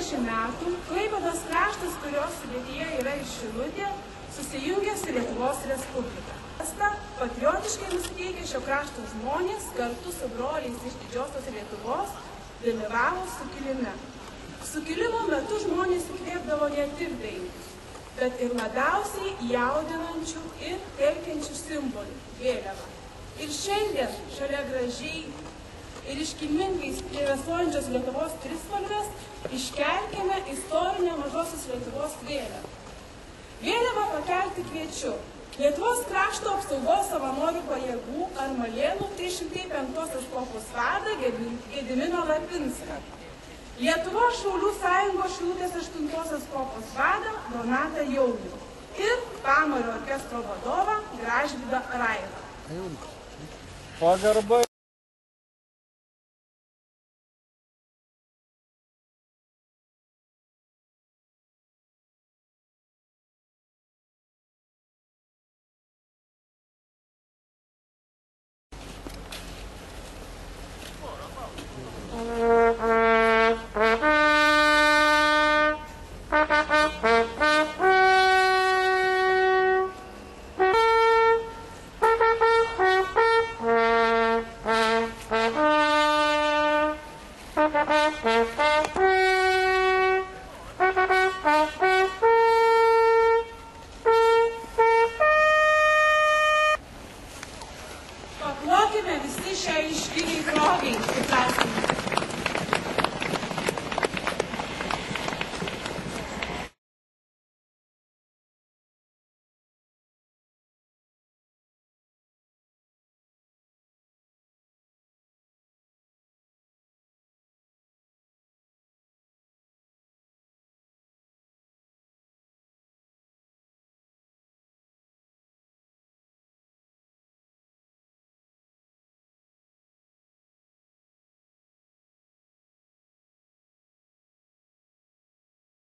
30 metų Klaipėdos kraštas, kurios sudėtyje yra ir Šilutė, susijungė su Lietuvos Respublika. Patriotiškai nusiteikę šio krašto žmonės kartu su broliais iš Didžiosios Lietuvos dalyvavo sukilime. Sukilimo metu žmonės įkvėpdavo ne tik dainų, bet ir labiausiai jaudinančių ir telkiančių simbolių – vėliavą. Ir šiandien šalia gražiai ir iškilmingai plevėsuojančios Lietuvos trispalvės iškelkime istorinę Mažosios Lietuvos vėliavą. Vėliavą pakelti kviečiu Lietuvos krašto apsaugos savanorių pajėgų Armalėnų 305 kuopos vadą Gediminą Lapinską, Lietuvos Šaulių sąjungos Šilutės 8 kuopos vadą Donatą Jaunių ir Pamario orkestro vadovą Gražvydą Railą. Pagarba